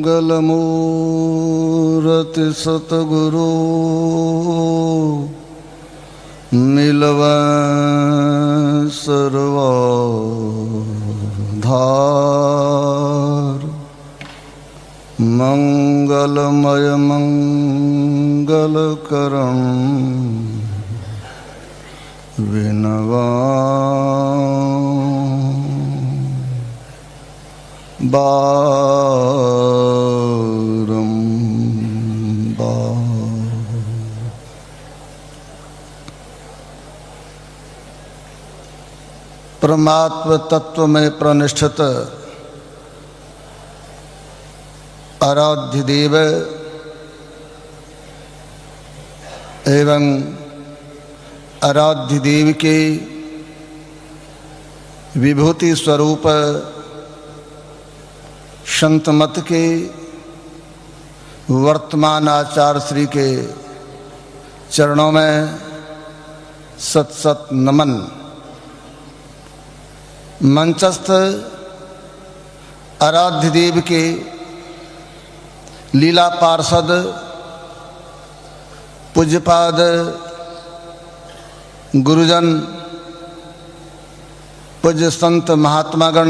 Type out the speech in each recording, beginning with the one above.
मंगलमूर्ति सतगुरु मिलवै सर्वाधार। मंगलमय मंगलकरं विनवा परमात्म तत्व में प्रनिष्ठित आराध्य देव एवं आराध्य देव के विभूति स्वरूप संत मत के वर्तमान आचार्य श्री के चरणों में सत सत नमन। मंचस्थ आराध्य देव के लीला पार्षद पूज्यपाद गुरुजन पूज्य संत महात्मागण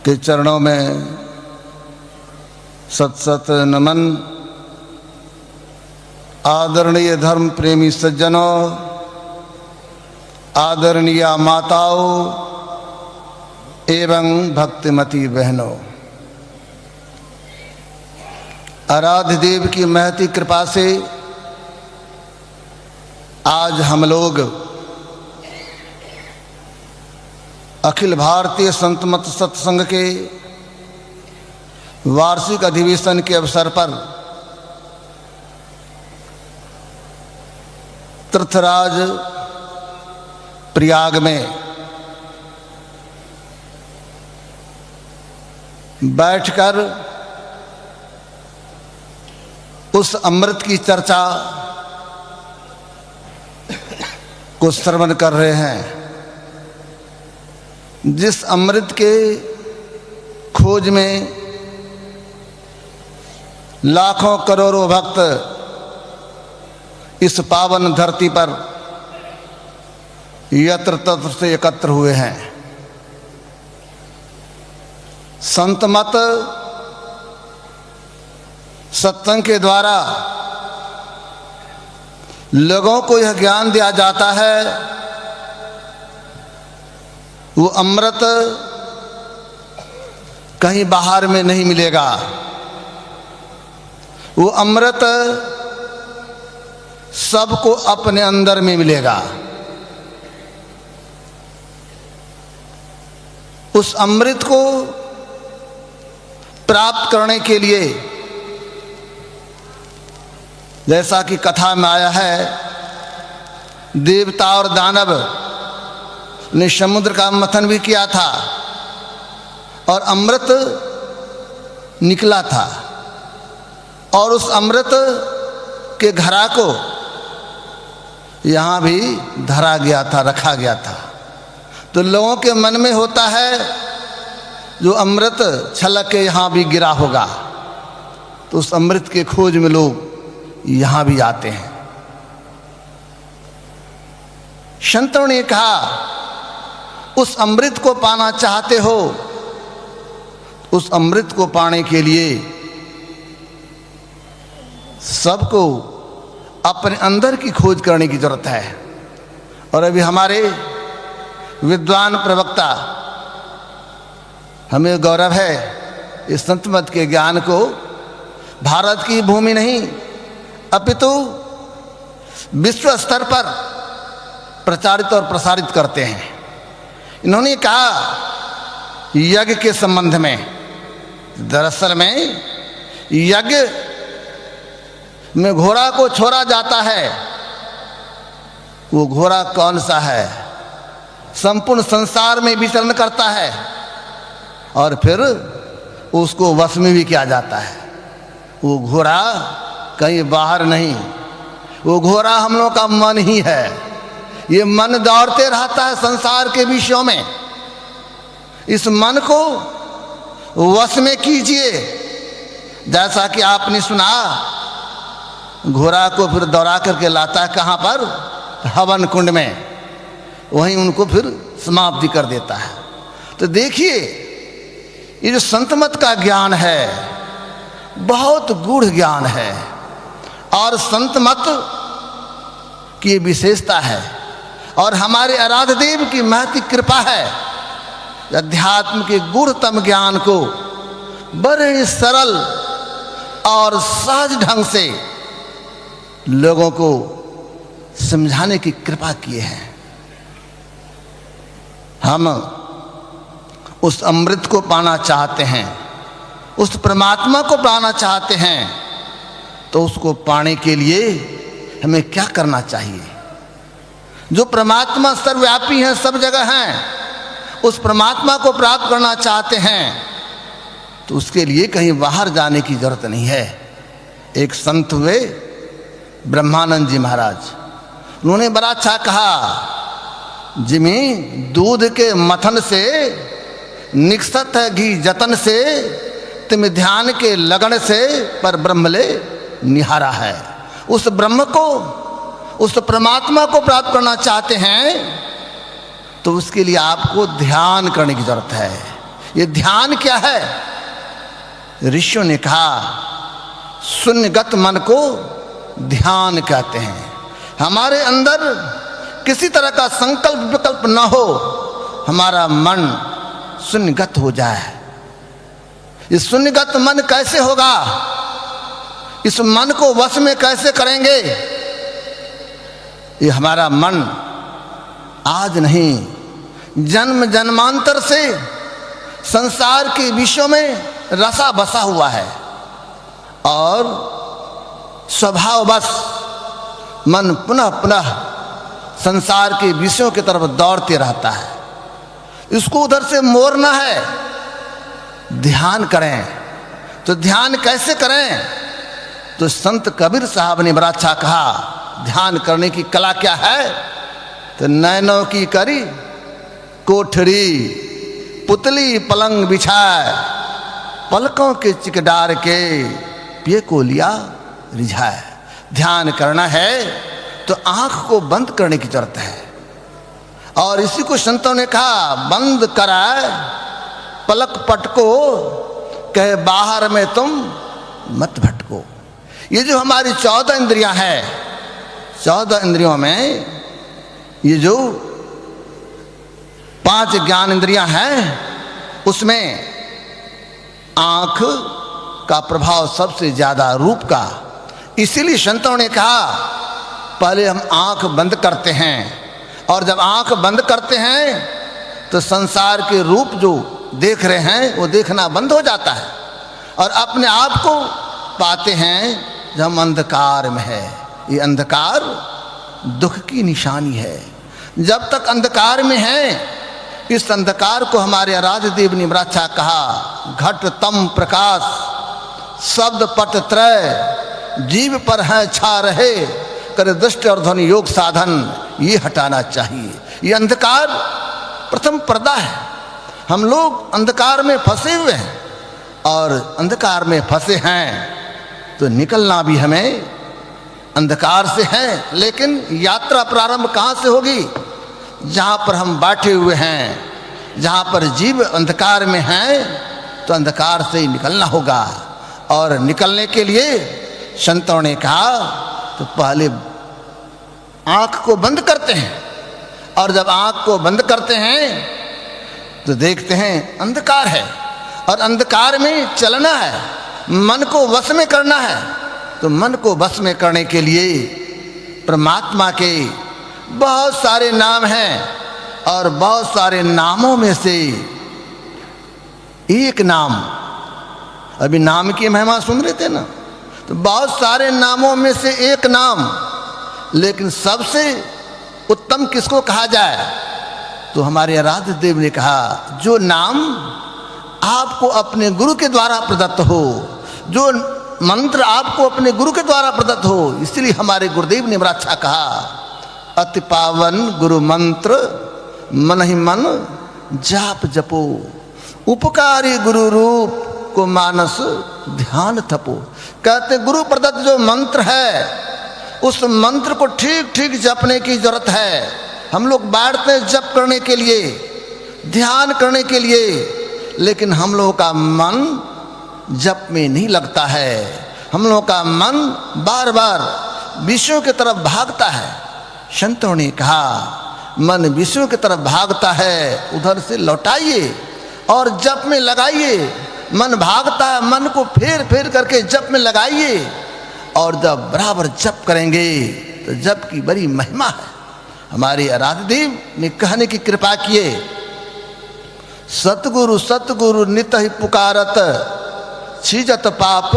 के चरणों में सत सत नमन। आदरणीय धर्म प्रेमी सज्जनों, आदरणीय माताओं एवं भक्तिमती बहनों, आराध्य देव की महती कृपा से आज हम लोग अखिल भारतीय संत मत सत्संग के वार्षिक अधिवेशन के अवसर पर तीर्थराज प्रयाग में बैठकर उस अमृत की चर्चा को श्रवण कर रहे हैं, जिस अमृत के खोज में लाखों करोड़ों भक्त इस पावन धरती पर यत्र तत्र से एकत्र हुए हैं। संत मत सत्संग के द्वारा लोगों को यह ज्ञान दिया जाता है, वो अमृत कहीं बाहर में नहीं मिलेगा। वो अमृत सबको अपने अंदर में मिलेगा। उस अमृत को प्राप्त करने के लिए जैसा कि कथा में आया है, देवता और दानव ने समुद्र का मंथन भी किया था और अमृत निकला था, और उस अमृत के घड़ा को यहाँ भी धरा गया था, रखा गया था। तो लोगों के मन में होता है जो अमृत छलक के यहाँ भी गिरा होगा, तो उस अमृत के खोज में लोग यहाँ भी आते हैं। संतों ने कहा, उस अमृत को पाना चाहते हो, उस अमृत को पाने के लिए सबको अपने अंदर की खोज करने की जरूरत है। और अभी हमारे विद्वान प्रवक्ता, हमें गौरव है इस संत मत के ज्ञान को भारत की भूमि नहीं अपितु विश्व स्तर पर प्रचारित और प्रसारित करते हैं। इन्होंने कहा यज्ञ के संबंध में, दरअसल में यज्ञ में घोड़ा को छोड़ा जाता है, वो घोड़ा कौन सा है? संपूर्ण संसार में विचरण करता है और फिर उसको वश में भी किया जाता है। वो घोड़ा कहीं बाहर नहीं, वो घोड़ा हम लोग का मन ही है। ये मन दौड़ते रहता है संसार के विषयों में। इस मन को वश में कीजिए। जैसा कि आपने सुना, घोड़ा को फिर दौड़ा करके लाता है कहाँ पर? हवन कुंड में, वहीं उनको फिर समाप्ति कर देता है। तो देखिए, ये जो संत मत का ज्ञान है बहुत गूढ़ ज्ञान है, और संत मत की विशेषता है, और हमारे आराध्य देव की महती कृपा है। अध्यात्म के गूढ़तम ज्ञान को बड़े सरल और सहज ढंग से लोगों को समझाने की कृपा किए हैं। हम उस अमृत को पाना चाहते हैं, उस परमात्मा को पाना चाहते हैं, तो उसको पाने के लिए हमें क्या करना चाहिए? जो परमात्मा सर्वव्यापी हैं, सब जगह हैं, उस परमात्मा को प्राप्त करना चाहते हैं तो उसके लिए कहीं बाहर जाने की जरूरत नहीं है। एक संत हुए ब्रह्मानंद जी महाराज, उन्होंने बड़ा अच्छा कहा, जिमी दूध के मथन से निकसत है घी जतन से, तिम ध्यान के लगन से पर ब्रह्म ले निहारा है। उस ब्रह्म को, उस परमात्मा को प्राप्त करना चाहते हैं तो उसके लिए आपको ध्यान करने की जरूरत है। ये ध्यान क्या है? ऋषियों ने कहा, शून्यगत मन को ध्यान कहते हैं। हमारे अंदर किसी तरह का संकल्प विकल्प न हो, हमारा मन शून्यगत हो जाए। इस शून्यगत मन कैसे होगा? इस मन को वश में कैसे करेंगे? ये हमारा मन आज नहीं, जन्म जन्मांतर से संसार के विषयों में रसा बसा हुआ है, और स्वभाववश मन पुनः पुनः संसार के विषयों की तरफ दौड़ते रहता है। इसको उधर से मोड़ना है। ध्यान करें। तो ध्यान कैसे करें? तो संत कबीर साहब ने बड़ा अच्छा कहा, ध्यान करने की कला क्या है? तो नैनों की करी कोठरी, पुतली पलंग बिछाए, पलकों के चिकडार के पिए को लिया रिझाए। ध्यान करना है तो आंख को बंद करने की जरूरत है, और इसी को संतों ने कहा, बंद कराए पलक पटको, कहे बाहर में तुम मत भटको। ये जो हमारी 14 इंद्रियां हैं, 14 इंद्रियों में ये जो 5 ज्ञान इंद्रियां हैं, उसमें आंख का प्रभाव सबसे ज्यादा रूप का। इसीलिए संतों ने कहा, पहले हम आंख बंद करते हैं, और जब आंख बंद करते हैं तो संसार के रूप जो देख रहे हैं वो देखना बंद हो जाता है, और अपने आप को पाते हैं जब हम अंधकार में है। ये अंधकार दुख की निशानी है। जब तक अंधकार में है, इस अंधकार को हमारे आराध्य देव ने बड़ा अच्छा कहा, घट तम प्रकाश शब्द पट त्रय, जीव पर है छा रहे, कर दृष्टि और ध्वनि योग साधन, ये हटाना चाहिए। ये अंधकार प्रथम पर्दा है। हम लोग अंधकार में फंसे हुए हैं, और अंधकार में फंसे हैं तो निकलना भी हमें अंधकार से है। लेकिन यात्रा प्रारंभ कहाँ से होगी? जहाँ पर हम बैठे हुए हैं, जहाँ पर जीव अंधकार में हैं, तो अंधकार से ही निकलना होगा। और निकलने के लिए संतों ने कहा, तो पहले आँख को बंद करते हैं, और जब आँख को बंद करते हैं तो देखते हैं अंधकार है, और अंधकार में चलना है, मन को वश में करना है। तो मन को वश में करने के लिए परमात्मा के बहुत सारे नाम हैं, और बहुत सारे नामों में से एक नाम, अभी नाम की महिमा सुन रहे थे ना, तो बहुत सारे नामों में से एक नाम, लेकिन सबसे उत्तम किसको कहा जाए? तो हमारे आराध्य देव ने कहा, जो नाम आपको अपने गुरु के द्वारा प्रदत्त हो, जो मंत्र आपको अपने गुरु के द्वारा प्रदत्त हो। इसलिए हमारे गुरुदेव ने बड़ा अच्छा कहा, अति पावन गुरु मंत्र मन ही मन जाप जपो, उपकारी गुरु रूप को मानस ध्यान थपो। कहते गुरु प्रदत्त जो मंत्र है उस मंत्र को ठीक ठीक जपने की जरूरत है। हम लोग बैठते हैं जप करने के लिए, ध्यान करने के लिए, लेकिन हम लोगों का मन जप में नहीं लगता है। हम लोगों का मन बार बार विषयों की तरफ भागता है। संतों ने कहा मन विषयों की तरफ भागता है, उधर से लौटाइए और जप में लगाइए। मन भागता है, मन को फेर फेर करके जप में लगाइए, और जब बराबर जप करेंगे तो जप की बड़ी महिमा है। हमारे आराध्य देव ने कहने की कृपा किए, सतगुरु सतगुरु नित ही पुकारत, छिजत पाप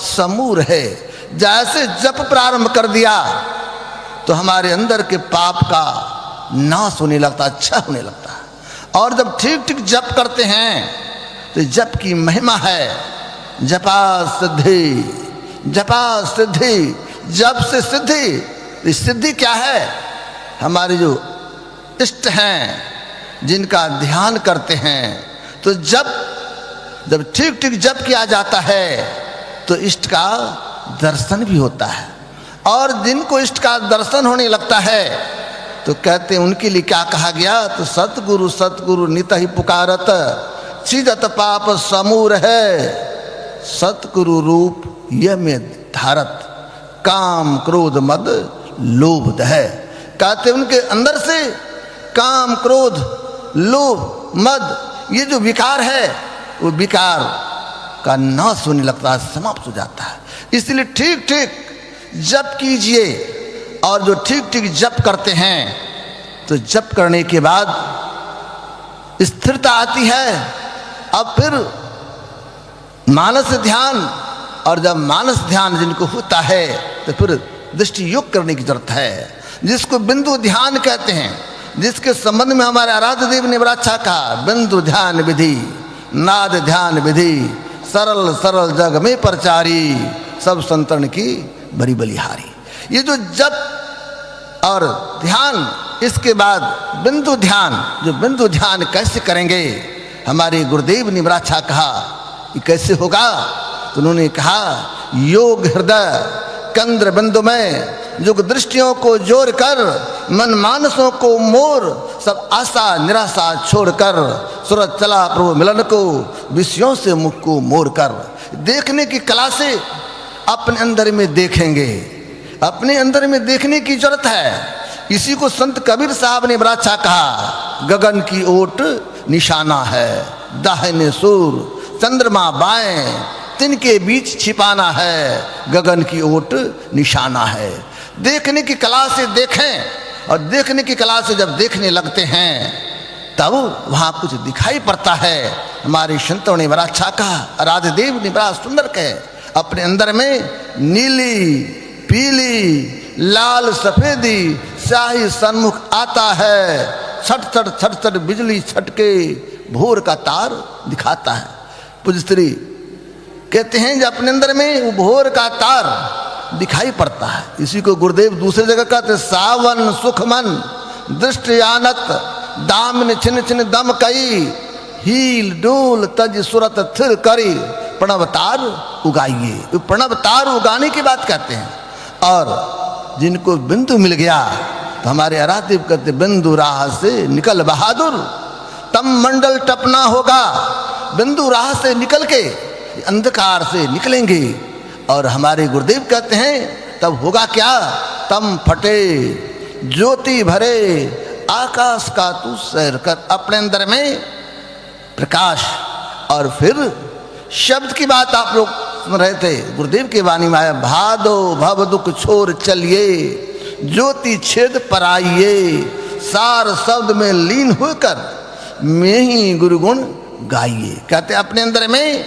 समूर है। जैसे जप प्रारंभ कर दिया तो हमारे अंदर के पाप का नाश होने लगता, अच्छा होने लगता है। और जब ठीक ठीक जप करते हैं तो जप की महिमा है। जपा सिद्धि, जपा सिद्धि, जप से सिद्धि। सिद्धि क्या है? हमारे जो इष्ट हैं जिनका ध्यान करते हैं, तो जब ठीक ठीक जप किया जाता है तो इष्ट का दर्शन भी होता है। और जिनको इष्ट का दर्शन होने लगता है तो कहते हैं उनके लिए क्या कहा गया, तो सतगुरु सतगुरु नित ही पुकारत, छिजत पाप समूर है। सतगुरु रूप यह में धारत, काम क्रोध मद लोभ है। कहते उनके अंदर से काम क्रोध लोभ मद ये जो विकार है वो विकार का नाश होने लगता है, समाप्त हो जाता है। इसलिए ठीक ठीक जप कीजिए। और जो ठीक ठीक जप करते हैं तो जप करने के बाद स्थिरता आती है। अब फिर मानस ध्यान, और जब मानस ध्यान जिनको होता है तो फिर दृष्टि योग करने की जरूरत है, जिसको बिंदु ध्यान कहते हैं, जिसके संबंध में हमारे आराध्य देव ने बड़ा अच्छा कहा, बिंदु ध्यान विधि नाद ध्यान विधि, सरल सरल जग में प्रचारी, सब संतन की बड़ी बलिहारी। ये जो जप और ध्यान, इसके बाद बिंदु ध्यान, जो बिंदु ध्यान कैसे करेंगे, हमारे गुरुदेव ने बड़ा अच्छा कहा कि कैसे होगा। तो उन्होंने कहा योग हृदय केंद्र बिंदु में युग दृष्टियों को जोड़ कर, मन मानसों को मोर, सब आशा निराशा छोड़कर, सूरज चला प्रभु मिलन को, विषयों से मुख को मोड़ कर। देखने की कला से अपने अंदर में देखेंगे, अपने अंदर में देखने की जरूरत है। इसी को संत कबीर साहब ने बड़ा अच्छा कहा, गगन की ओट निशाना है, दाहिने सूर चंद्रमा बाएं, तिनके बीच छिपाना है, गगन की ओट निशाना है। देखने की कला से देखें, और देखने की कला से जब देखने लगते हैं तब वहाँ कुछ दिखाई पड़ता है। हमारे संतों ने बड़ा अच्छा कहा, आराध्य देव ने बड़ा सुंदर कहे, अपने अंदर में नीली पीली लाल सफेदी स्याही सन्मुख आता है, छट छट छट छट बिजली छटके भोर का तार दिखाता है। पूज्य श्री कहते हैं जब अपने अंदर में वो भोर का तार दिखाई पड़ता है। इसी को गुरुदेव दूसरी जगह कहते, सावन सुख मन दृष्टि आनत, दामिन छिन छिन दम कई, हील डोल तज सुरत थिर करी, प्रणवतार उगाइए। प्रणवतार उगाने की बात कहते हैं। और जिनको बिंदु मिल गया तो हमारे आराध्य कहते, बिंदु राह से निकल बहादुर, तम मंडल टपना होगा। बिंदु राह से निकल के अंधकार से निकलेंगे। और हमारे गुरुदेव कहते हैं तब होगा क्या, तम फटे ज्योति भरे आकाश का तू सैर कर। अपने अंदर में प्रकाश। और फिर शब्द की बात आप लोग सुन रहे थे, गुरुदेव की वाणी में आया, भादो भव दुख छोर चलिए, ज्योति छेद पर आइए, सार शब्द में लीन होकर मैं ही गुरुगुण गाइए। कहते अपने अंदर में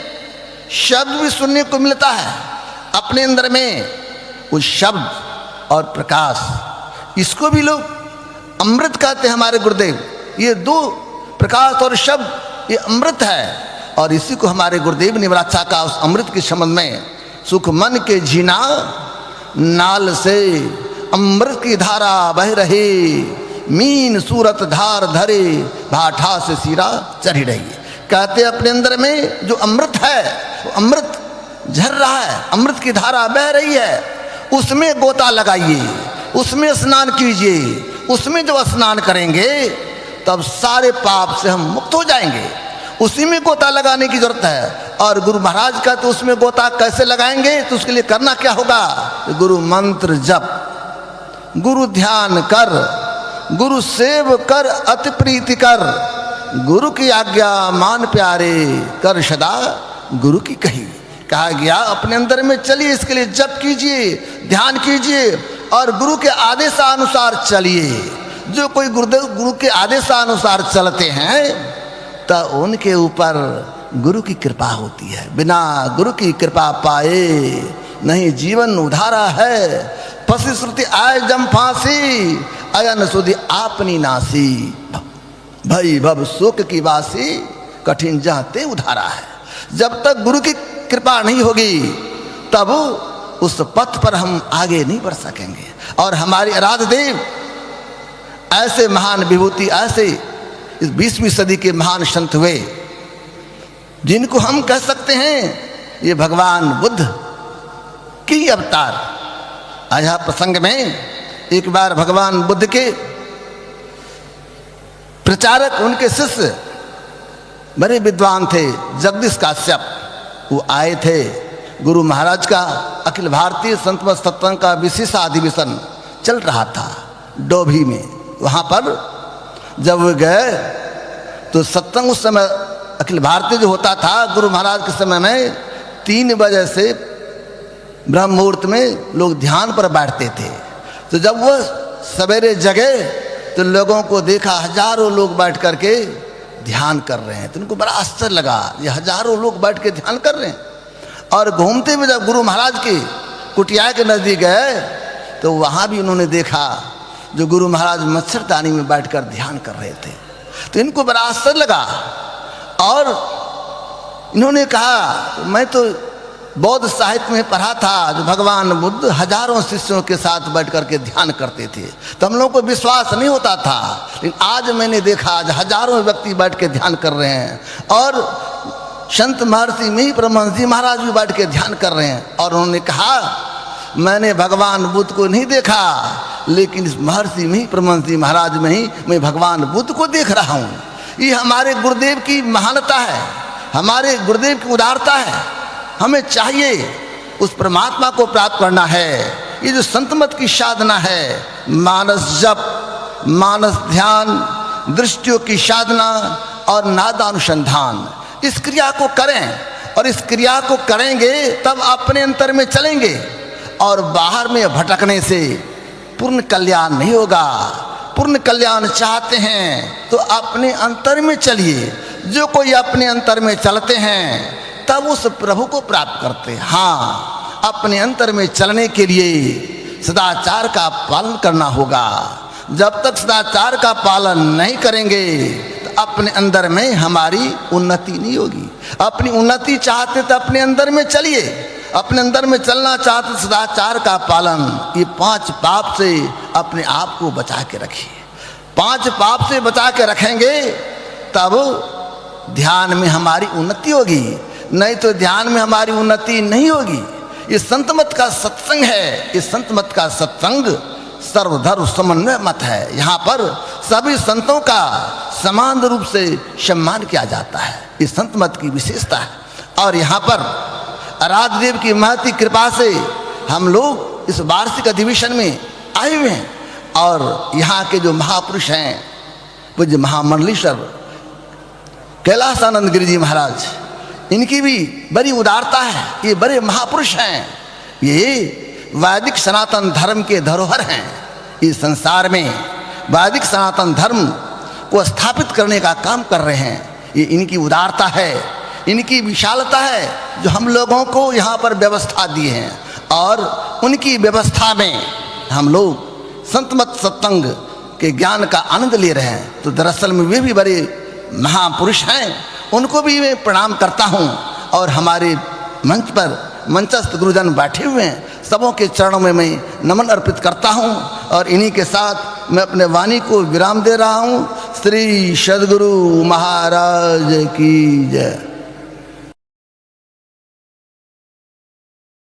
शब्द भी सुनने को मिलता है, अपने अंदर में वो शब्द और प्रकाश, इसको भी लोग अमृत कहते हैं हमारे गुरुदेव। ये दो प्रकाश और शब्द ये अमृत है। और इसी को हमारे गुरुदेव ने बड़ा अच्छा कहा उस अमृत के संबंध में, सुख मन के जीना नाल से अमृत की धारा बह रही, मीन सूरत धार धरे, भाठा से सिरा चढ़ी रही। कहते अपने अंदर में जो अमृत है, वो अमृत झर रहा है, अमृत की धारा बह रही है, उसमें गोता लगाइए, उसमें स्नान कीजिए। उसमें जब स्नान करेंगे तब सारे पाप से हम मुक्त हो जाएंगे। उसी में गोता लगाने की जरूरत है। और गुरु महाराज का तो उसमें गोता कैसे लगाएंगे, तो उसके लिए करना क्या होगा? गुरु मंत्र जप, गुरु ध्यान कर, गुरु सेव कर, अति प्रीति कर, गुरु की आज्ञा मान प्यारे, कर सदा गुरु की कही। कहा गया अपने अंदर में चलिए, इसके लिए जप कीजिए, ध्यान कीजिए और गुरु के आदेशानुसार चलिए। जो कोई गुरु के आदेशानुसार चलते हैं तो उनके ऊपर गुरु की कृपा होती है। बिना गुरु की कृपा पाए नहीं जीवन उधारा है। फंसी श्रुति आय जम फांसी, अयन सुधि आपनी नासी, भई भव शोक की वासी, कठिन जाते उधारा है। जब तक गुरु की कृपा नहीं होगी तब उस पथ पर हम आगे नहीं बढ़ सकेंगे। और हमारे आराध्य देव ऐसे महान विभूति, ऐसे इस 20वीं सदी के महान संत हुए जिनको हम कह सकते हैं ये भगवान बुद्ध की अवतार। आज यहाँ प्रसंग में एक बार भगवान बुद्ध के प्रचारक, उनके शिष्य बड़े विद्वान थे, जगदीश काश्यप, वो आए थे। गुरु महाराज का अखिल भारतीय संत मत सत्संग का विशेष अधिवेशन चल रहा था डोभी में। वहाँ पर जब वे गए तो सत्संग उस समय अखिल भारतीय जो होता था गुरु महाराज के समय में 3 बजे से ब्रह्म मुहूर्त में लोग ध्यान पर बैठते थे। तो जब वो सवेरे जगे तो लोगों को देखा हजारों लोग बैठ करके ध्यान कर रहे हैं। तो उनको बड़ा आश्चर्य लगा, ये हजारों लोग बैठ के ध्यान कर रहे हैं। और घूमते हुए जब गुरु महाराज की कुटिया के नज़दीक गए तो वहाँ भी उन्होंने देखा जो गुरु महाराज मच्छरदानी में बैठकर ध्यान कर रहे थे। तो इनको बड़ा आश्चर्य लगा और इन्होंने कहा, मैं तो बौद्ध साहित्य में पढ़ा था जो भगवान बुद्ध हजारों शिष्यों के साथ बैठ करके ध्यान करते थे, तो हम लोगों को विश्वास नहीं होता था। लेकिन आज मैंने देखा आज हजारों व्यक्ति बैठ के ध्यान कर रहे हैं और संत महर्षि में ही परमहंस जी महाराज भी बैठ के ध्यान कर रहे हैं। और उन्होंने कहा, मैंने भगवान बुद्ध को नहीं देखा, लेकिन इस महर्षि में ही परमहंस जी महाराज में ही मैं भगवान बुद्ध को देख रहा हूँ। ये हमारे गुरुदेव की महानता है, हमारे गुरुदेव की उदारता है। हमें चाहिए उस परमात्मा को प्राप्त करना है। ये जो संत मत की साधना है, मानस जप, मानस ध्यान, दृष्टियों की साधना और नादानुसंधान, इस क्रिया को करें। और इस क्रिया को करेंगे तब अपने अंतर में चलेंगे और बाहर में भटकने से पूर्ण कल्याण नहीं होगा। पूर्ण कल्याण चाहते हैं तो अपने अंतर में चलिए। जो कोई अपने अंतर में चलते हैं तब उस प्रभु को प्राप्त करते हैं। हाँ, अपने अंतर में चलने के लिए सदाचार का पालन करना होगा। जब तक सदाचार का पालन नहीं करेंगे तो अपने अंदर में हमारी उन्नति नहीं होगी। अपनी उन्नति चाहते तो अपने अंदर में चलिए। अपने अंदर में चलना चाहते सदाचार का पालन, ये 5 पाप से अपने आप को बचा के रखिए। 5 पाप से बचा के रखेंगे तब ध्यान में हमारी उन्नति होगी, नहीं तो ध्यान में हमारी उन्नति नहीं होगी। ये संत मत का सत्संग है। ये संत मत का सत्संग सर्वधर्म समन्वय मत है। यहाँ पर सभी संतों का समान रूप से सम्मान किया जाता है। ये संत मत की विशेषता है। और यहाँ पर आराध्य देव की महती कृपा से हम लोग इस वार्षिक अधिवेशन में आए हुए हैं। और यहाँ के जो महापुरुष हैं, पूज्य महामंडलेश्वर कैलाशानंद गिरि जी महाराज, इनकी भी बड़ी उदारता है। ये बड़े महापुरुष हैं। ये वैदिक सनातन धर्म के धरोहर हैं। इस संसार में वैदिक सनातन धर्म को स्थापित करने का काम कर रहे हैं। ये इनकी उदारता है, इनकी विशालता है जो हम लोगों को यहाँ पर व्यवस्था दी है। और उनकी व्यवस्था में हम लोग संत मत सत्संग के ज्ञान का आनंद ले रहे हैं। तो दरअसल में वे भी बड़े महापुरुष हैं, उनको भी मैं प्रणाम करता हूँ। और हमारे मंच पर मंचस्थ गुरुजन बैठे हुए हैं, सबों के चरणों में मैं नमन अर्पित करता हूँ और इन्हीं के साथ मैं अपने वाणी को विराम दे रहा हूँ। श्री सद्गुरु महाराज की जय।